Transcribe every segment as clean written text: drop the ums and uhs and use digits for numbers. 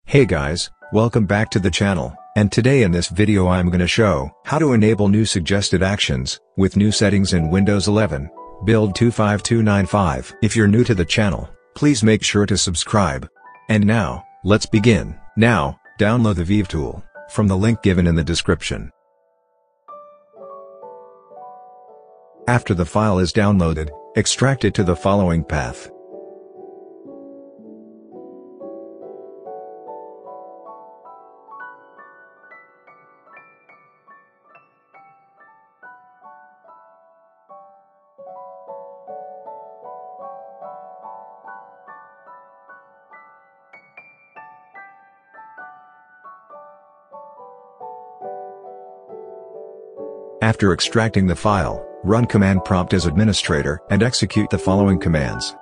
Hey guys, welcome back to the channel, and today in this video I'm gonna show how to enable new suggested actions with new settings in Windows 11, build 25295. If you're new to the channel, please make sure to subscribe. And now, let's begin. Now, download the Vive tool from the link given in the description. After the file is downloaded, extract it to the following path. After extracting the file, run command prompt as administrator and execute the following commands.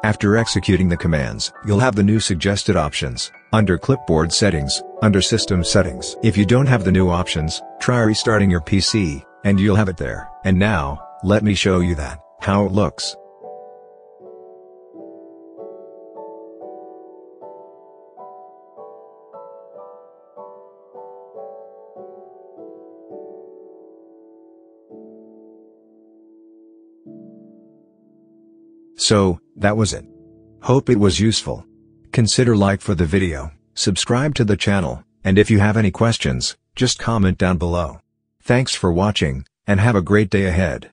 After executing the commands, you'll have the new suggested options, under Clipboard Settings, under System Settings. If you don't have the new options, try restarting your PC, and you'll have it there. And now, let me show you how it looks. So, that was it. Hope it was useful. Consider like for the video, subscribe to the channel, and if you have any questions, just comment down below. Thanks for watching, and have a great day ahead.